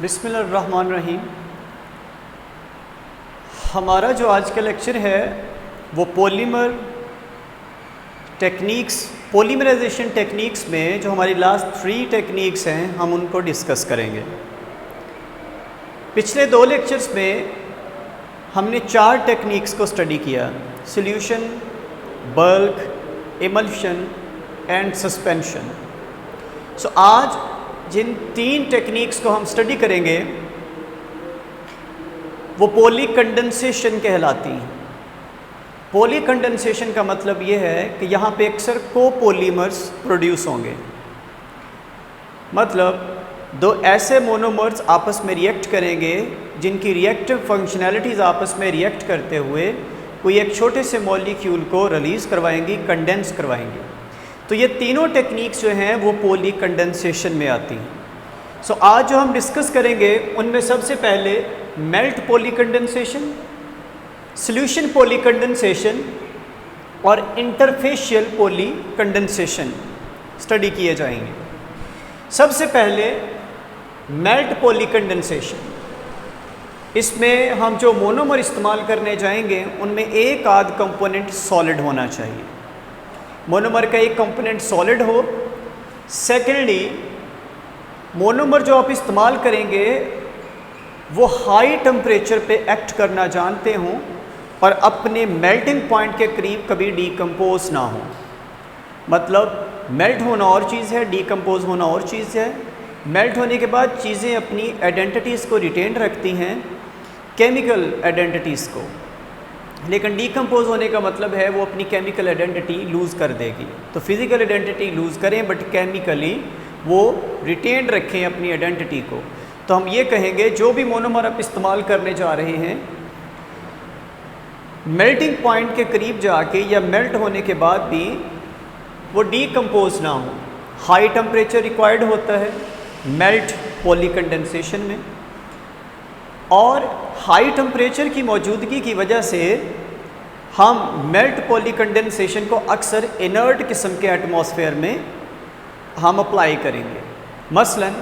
बिस्मिल्लाहिर्रहमानिर्रहीम। हमारा जो आज का लेक्चर है वो पॉलीमर टेक्निक्स, पॉलीमराइजेशन टेक्निक्स में जो हमारी लास्ट 3 टेक्निक्स हैं हम उनको डिस्कस करेंगे। पिछले 2 लेक्चर्स में हमने 4 टेक्निक्स को स्टडी किया: solution, bulk, emulsion and suspension. So आज जिन 3 टेक्निक्स को हम स्टडी करेंगे वो पॉली कंडेंसेशन कहलाती हैं। पॉली कंडेंसेशन का मतलब ये है कि यहाँ पे अक्सर कोपॉलीमर्स प्रोड्यूस होंगे, मतलब 2 ऐसे मोनोमर्स आपस में रिएक्ट करेंगे जिनकी रिएक्टिव फंक्शनैलिटीज़ आपस में रिएक्ट करते हुए कोई एक छोटे से मॉलिक्यूल को रिलीज़ करवाएंगी, कंडेंस करवाएंगी। तो ये तीनों टेक्निक्स जो हैं वो पॉली कंडेंसेशन में आती हैं। सो आज जो हम डिस्कस करेंगे उनमें सबसे पहले melt poly condensation, solution poly condensation और इंटरफेशियल पॉली कंडेंसेशन स्टडी किए जाएंगे। सबसे पहले मेल्ट पॉली कंडेंसेशन। इसमें हम जो मोनोमर इस्तेमाल करने जाएंगे उनमें एक आध कंपोनेंट सॉलिड होना चाहिए। मोनोमर का एक कंपोनेंट सॉलिड हो। सेकेंडली, मोनोमर जो आप इस्तेमाल करेंगे वो हाई टेम्परेचर पे एक्ट करना जानते हों और अपने मेल्टिंग पॉइंट के करीब कभी डीकम्पोज ना हो। मतलब मेल्ट होना और चीज़ है, डीकम्पोज होना और चीज़ है। मेल्ट होने के बाद चीज़ें अपनी आइडेंटिटीज़ को रिटेन रखती हैं, केमिकल आइडेंटिटीज़ को, लेकिन डीकम्पोज होने का मतलब है वो अपनी केमिकल आइडेंटिटी लूज़ कर देगी। तो फिज़िकल आइडेंटिटी लूज़ करें बट केमिकली वो रिटेन रखें अपनी आइडेंटिटी को। तो हम ये कहेंगे जो भी मोनोमर आप इस्तेमाल करने जा रहे हैं मेल्टिंग पॉइंट के करीब जाके या मेल्ट होने के बाद भी वो डीकम्पोज ना हो। हाई टेम्परेचर रिक्वायर्ड होता है मेल्ट पॉली कंडेंसेशन में, और हाई टेम्परेचर की मौजूदगी की वजह से हम मेल्ट पॉली कंडेंसेशन को अक्सर इनर्ट किस्म के एटमॉस्फेयर में हम अप्लाई करेंगे। मसलन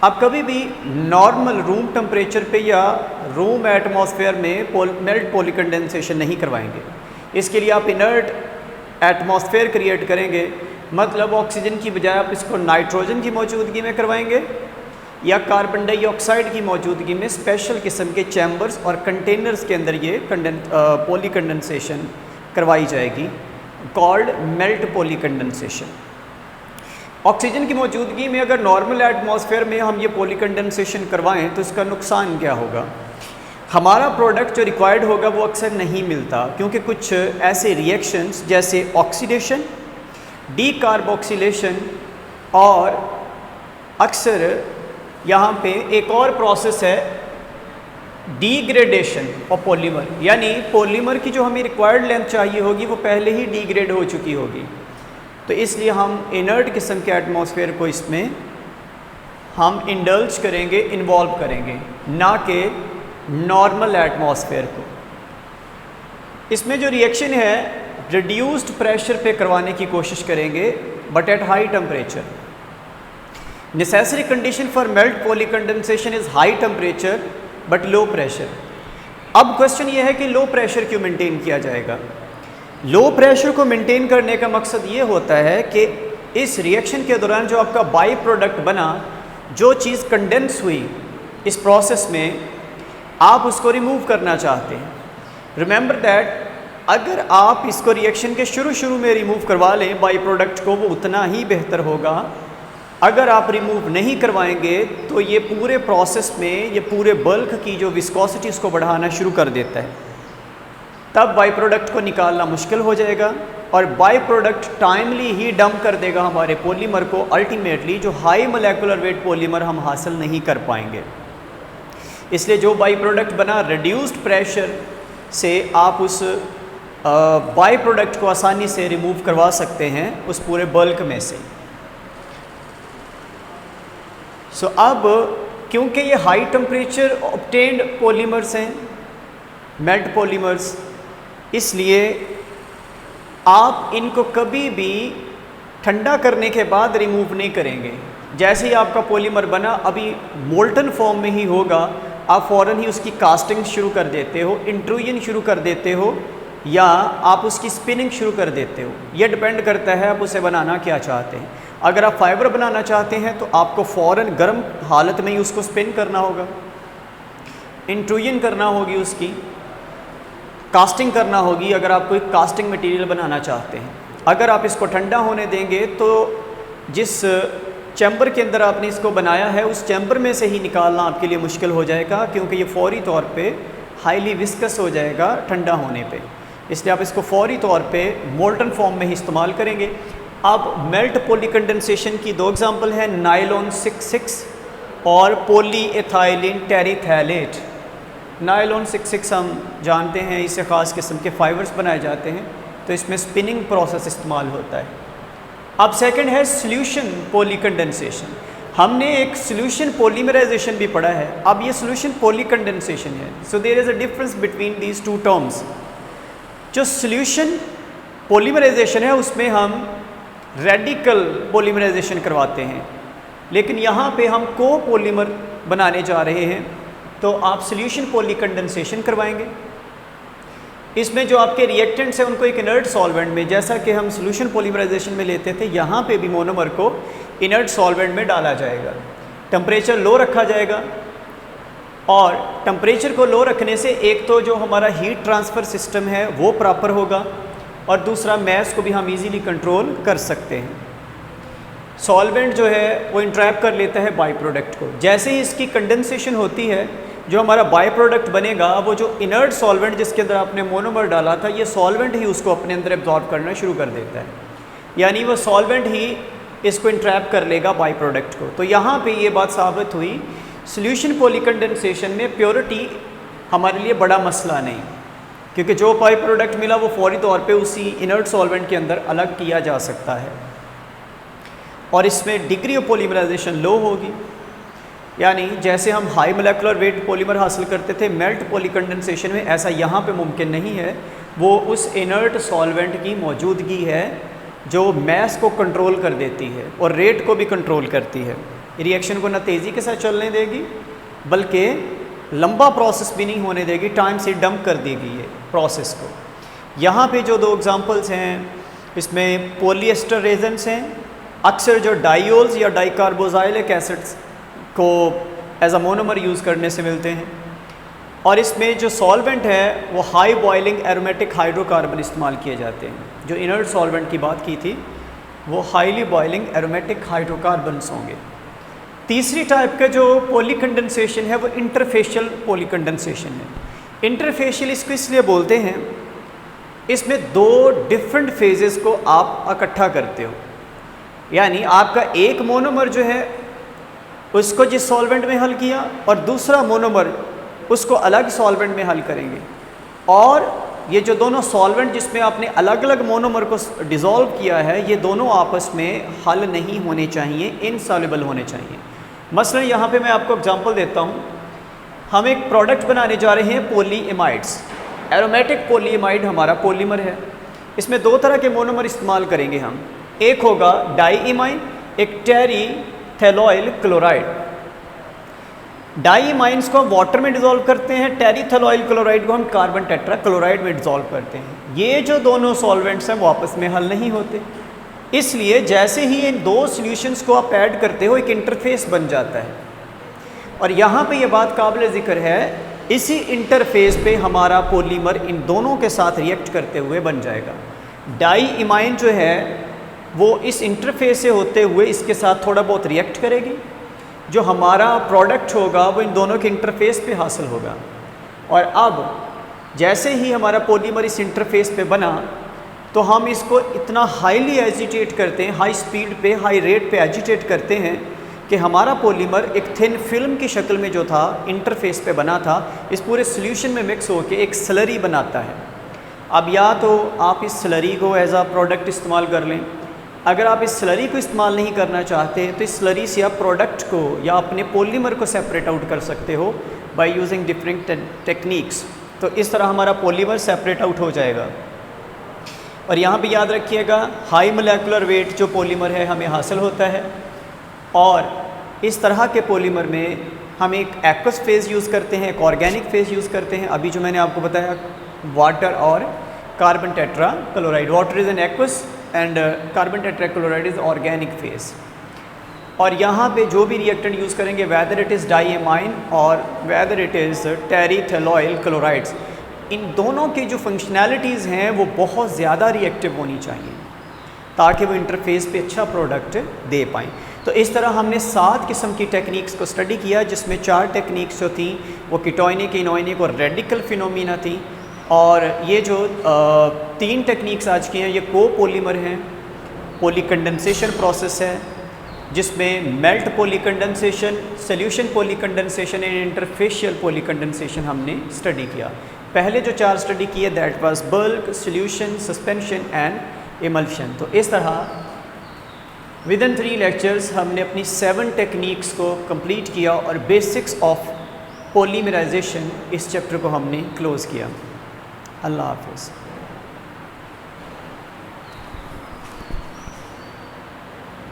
आप कभी भी नॉर्मल रूम टेम्परेचर पे या रूम एटमॉस्फेयर में मेल्ट पॉली कंडेंसेशन नहीं करवाएंगे। इसके लिए आप इनर्ट एटमॉस्फेयर क्रिएट करेंगे, मतलब ऑक्सीजन की बजाय आप इसको नाइट्रोजन की मौजूदगी में करवाएंगे या कार्बन डाइऑक्साइड की मौजूदगी में स्पेशल किस्म के चैम्बर्स और कंटेनर्स के अंदर ये पॉली कंडेंसेशन करवाई जाएगी, called melt poly condensation. Oxygen की मौजूदगी में अगर नॉर्मल एटमॉस्फेयर में हम ये पॉली कंडेंसेशन करवाएं तो इसका नुकसान क्या होगा? हमारा प्रोडक्ट जो रिक्वायर्ड होगा वो अक्सर नहीं मिलता, क्योंकि कुछ ऐसे रिएक्शंस जैसे ऑक्सीडेशन, डीकार्बोक्सिलेशन और अक्सर यहाँ पे एक और प्रोसेस है डीग्रेडेशन ऑफ पॉलीमर, यानी पॉलीमर की जो हमें रिक्वायर्ड लेंथ चाहिए होगी वो पहले ही डीग्रेड हो चुकी होगी। तो इसलिए हम इनर्ट किस्म के एटमॉस्फेयर को इसमें हम इंडल्ज करेंगे, इन्वॉल्व करेंगे, ना कि नॉर्मल एटमॉस्फेयर को। इसमें जो रिएक्शन है रिड्यूस्ड प्रेशर पे करवाने की कोशिश करेंगे but at high temperature. Necessary condition for melt poly condensation is high temperature but low pressure. अब क्वेश्चन ये है कि लो प्रेशर क्यों मेंटेन किया जाएगा? लो प्रेशर को मेंटेन करने का मकसद ये होता है कि इस रिएक्शन के दौरान जो आपका बाई प्रोडक्ट बना, जो चीज़ कंडेंस हुई इस प्रोसेस में, आप उसको रिमूव करना चाहते हैं। रिमेंबर दैट अगर आप इसको रिएक्शन के शुरू में रिमूव करवा लें बाई प्रोडक्ट को, वो उतना ही बेहतर होगा। अगर आप रिमूव नहीं करवाएंगे तो ये पूरे प्रोसेस में ये पूरे बल्क की जो विस्कोसिटी उसको बढ़ाना शुरू कर देता है, तब बाई प्रोडक्ट को निकालना मुश्किल हो जाएगा और by product timely he dump कर देगा हमारे पॉलीमर को। अल्टीमेटली जो हाई मोलेकुलर वेट पॉलीमर हम हासिल नहीं कर पाएंगे। इसलिए जो बाई प्रोडक्ट बना रिड्यूस्ड प्रेशर से आप उस बाई प्रोडक्ट को आसानी से रिमूव करवा सकते हैं उस पूरे बल्क में से। सो अब क्योंकि ये हाई टेम्परेचर ऑब्टेन्ड पॉलीमर्स हैं, मेल्ट पॉलीमर्स, इसलिए आप इनको कभी भी ठंडा करने के बाद रिमूव नहीं करेंगे। जैसे ही आपका पॉलीमर बना, अभी मोल्टन फॉर्म में ही होगा, आप फ़ौरन ही उसकी कास्टिंग शुरू कर देते हो, इंट्रूजन शुरू कर देते हो, या आप उसकी स्पिनिंग शुरू कर देते हो। यह डिपेंड करता है आप उसे बनाना क्या चाहते हैं। अगर आप फाइबर बनाना चाहते हैं तो आपको फ़ौरन गर्म हालत में ही उसको स्पिन करना होगा, इंट्रूजन करना होगी, उसकी कास्टिंग करना होगी, अगर आप कोई कास्टिंग मटेरियल बनाना चाहते हैं। अगर आप इसको ठंडा होने देंगे तो जिस चैम्बर के अंदर आपने इसको बनाया है उस चैम्बर में से ही निकालना आपके लिए मुश्किल हो जाएगा, क्योंकि ये फौरी तौर पे हाईली विस्कस हो जाएगा ठंडा होने पे। इसलिए आप इसको फौरी तौर पे मोल्टन फॉर्म में ही इस्तेमाल करेंगे। अब मेल्ट पॉली कंडेंसेशन की दो एग्जांपल हैं, नायलॉन 66 और पॉलीएथाइलिन टेरिथैलेट। नायलॉन 66 हम जानते हैं, इससे ख़ास किस्म के फाइबर्स बनाए जाते हैं, तो इसमें स्पिनिंग प्रोसेस इस्तेमाल होता है। अब सेकंड है सोल्यूशन पॉली कंडेंसेशन। हमने एक सोल्यूशन पॉलीमराइजेशन भी पढ़ा है, अब ये सोल्यूशन पॉली कंडेंसेशन है। So there is a difference between these two terms. जो सोल्यूशन पॉलीमराइजेशन है उसमें हम रेडिकल पॉलीमराइजेशन करवाते हैं, लेकिन यहाँ पे हम को पॉलीमर बनाने जा रहे हैं, तो आप सोल्यूशन पॉली कंडेंसेशन करवाएंगे। इसमें जो आपके रिएक्टेंट्स हैं उनको एक इनर्ट सॉल्वेंट में, जैसा कि हम सोल्यूशन पॉलीमराइजेशन में लेते थे, यहाँ पे भी मोनोमर को इनर्ट सॉल्वेंट में डाला जाएगा। टेम्परेचर लो रखा जाएगा, और टेम्परेचर को लो रखने से एक तो जो हमारा हीट ट्रांसफ़र सिस्टम है वो प्रॉपर होगा, और दूसरा मैस को भी हम इजीली कंट्रोल कर सकते हैं। सॉल्वेंट जो है वो इंट्रैप कर लेता है बाई प्रोडक्ट को। जैसे ही इसकी कंडेंसेशन होती है, जो हमारा बाई प्रोडक्ट बनेगा, वो जो इनर्ट सॉल्वेंट जिसके अंदर आपने मोनोमर डाला था, ये सॉल्वेंट ही उसको अपने अंदर एब्जॉर्ब करना शुरू कर देता है, यानी वो सॉल्वेंट ही इसको इंट्रैप कर लेगा बाई प्रोडक्ट को। तो यहाँ पे ये बात साबित हुई, सोल्यूशन पॉली कंडेंसेशन में प्योरिटी हमारे लिए बड़ा मसला नहीं, क्योंकि जो बाई प्रोडक्ट मिला वो फौरी तौर पे उसी इनर्ट सॉल्वेंट के अंदर अलग किया जा सकता है, और इसमें डिग्री ऑफ पॉलीमराइजेशन लो होगी। यानी जैसे हम हाई मोलेकुलर वेट पॉलीमर हासिल करते थे मेल्ट पॉली कंडेंसेशन में, ऐसा यहाँ पे मुमकिन नहीं है। वो उस इनर्ट सॉल्वेंट की मौजूदगी है जो मैस को कंट्रोल कर देती है और रेट को भी कंट्रोल करती है। रिएक्शन को ना तेज़ी के साथ चलने देगी, बल्कि लंबा प्रोसेस भी नहीं होने देगी, टाइम से डंप कर देगी ये प्रोसेस को। यहाँ पे जो दो एग्जांपल्स हैं, इसमें पॉलीएस्टर रेजन्स हैं, अक्सर जो डाइयोल्स या डाइकार्बोजाइलिक एसिड्स को एज अ मोनोमर यूज़ करने से मिलते हैं, और इसमें जो सॉल्वेंट है वो हाई बॉइलिंग एरोमेटिक हाइड्रोकार्बन इस्तेमाल किए जाते हैं। जो इनर्ट सॉल्वेंट की बात की थी वो हाईली बॉइलिंग एरोमेटिक हाइड्रोकार्बन्स होंगे। तीसरी टाइप का जो पॉली कंडेंसेशन है वो इंटरफेशियल पॉली कंडेंसेशन है। इंटरफेशियल इसको इसलिए बोलते हैं, इसमें दो डिफरेंट फेजेस को आप इकट्ठा करते हो, यानी आपका एक मोनोमर जो है उसको जिस सॉल्वेंट में हल किया, और दूसरा मोनोमर उसको अलग सॉल्वेंट में हल करेंगे, और ये जो दोनों सॉल्वेंट जिसमें आपने अलग अलग मोनोमर को डिज़ोल्व किया है, ये दोनों आपस में हल नहीं होने चाहिए, इनसॉल्युबल होने चाहिए। मसलन यहाँ पे मैं आपको एग्जांपल देता हूँ। हम एक प्रोडक्ट बनाने जा रहे हैं पॉलीएमाइड्स। एरोमेटिक पॉलीएमाइड हमारा पॉलीमर है, इसमें दो तरह के मोनोमर इस्तेमाल करेंगे हम। एक होगा डाईइमाइन, एक टेरिथैलोइल क्लोराइड। डाईइमाइंस को हम वाटर में डिज़ोल्व करते हैं, टेरिथैलोइल क्लोराइड को हम कार्बन टेट्रा क्लोराइड में डिज़ोल्व करते हैं। ये जो दोनों सॉल्वेंट्स हैं वो आपस में हल नहीं होते, इसलिए जैसे ही इन दो सॉल्यूशंस को आप ऐड करते हो एक इंटरफेस बन जाता है। और यहाँ पे ये बात काबिल ज़िक्र है, इसी इंटरफेस पे हमारा पॉलीमर इन दोनों के साथ रिएक्ट करते हुए बन जाएगा। डाईइमाइन जो है वो इस इंटरफेस से होते हुए इसके साथ थोड़ा बहुत रिएक्ट करेगी, जो हमारा प्रोडक्ट होगा वो इन दोनों के इंटरफेस पे हासिल होगा। और अब जैसे ही हमारा पॉलीमर इस इंटरफेस पे बना, तो हम इसको इतना हाईली एजिटेट करते हैं, हाई स्पीड पे, हाई रेट पे एजिटेट करते हैं कि हमारा पॉलीमर एक थिन फिल्म की शक्ल में जो था इंटरफेस पे बना था, इस पूरे सॉल्यूशन में मिक्स होकर एक स्लरी बनाता है। अब या तो आप इस स्लरी को एज अ प्रोडक्ट इस्तेमाल कर लें, अगर आप इस स्लरी को इस्तेमाल नहीं करना चाहते तो इस स्लरी से आप प्रोडक्ट को या अपने पॉलीमर को सेपरेट आउट कर सकते हो बाय यूजिंग डिफरेंट टेक्निक्स। तो इस तरह हमारा पॉलीमर सेपरेट आउट हो जाएगा। और यहाँ पे याद रखिएगा, हाई मोलेकुलर वेट जो पॉलीमर है हमें हासिल होता है, और इस तरह के पॉलीमर में हम एक एक्वस फेज़ यूज़ करते हैं, एक ऑर्गेनिक फेज़ यूज़ करते हैं। अभी जो मैंने आपको बताया वाटर और carbon tetra chloride, water is an aqueous and carbon tetra chloride is organic phase. और यहाँ पे जो भी रिएक्टेंट यूज़ करेंगे, वेदर इट इज़ डाईएमाइन और वेदर इट इज़ टेरिथेलॉयल क्लोराइड्स, इन दोनों की जो फंक्शनैलिटीज़ हैं वो बहुत ज़्यादा रिएक्टिव होनी चाहिए ताकि वो इंटरफेस पे अच्छा प्रोडक्ट दे पाएँ। तो इस तरह हमने 7 किस्म की टेक्निक्स को स्टडी किया, जिसमें 4 टेक्निक्स जो थी वो कीटोनिक, इनोनिक और रेडिकल फिनोमिना थी। और ये जो 3 टेक्निक्स आज की हैं ये कोपॉलीमर हैं, पॉलीकंडेंसेशन प्रोसेस है जिसमें melt polycondensation, solution polycondensation and interfacial polycondensation हमने स्टडी किया। पहले जो 4 स्टडी किए that was bulk, solution, suspension and emulsion. तो इस तरह विद इन 3 लेक्चर्स हमने अपनी 7 टेक्निक्स को कंप्लीट किया और बेसिक्स ऑफ पॉलीमराइजेशन इस चैप्टर को हमने क्लोज़ किया। अल्लाह हाफ़िज़।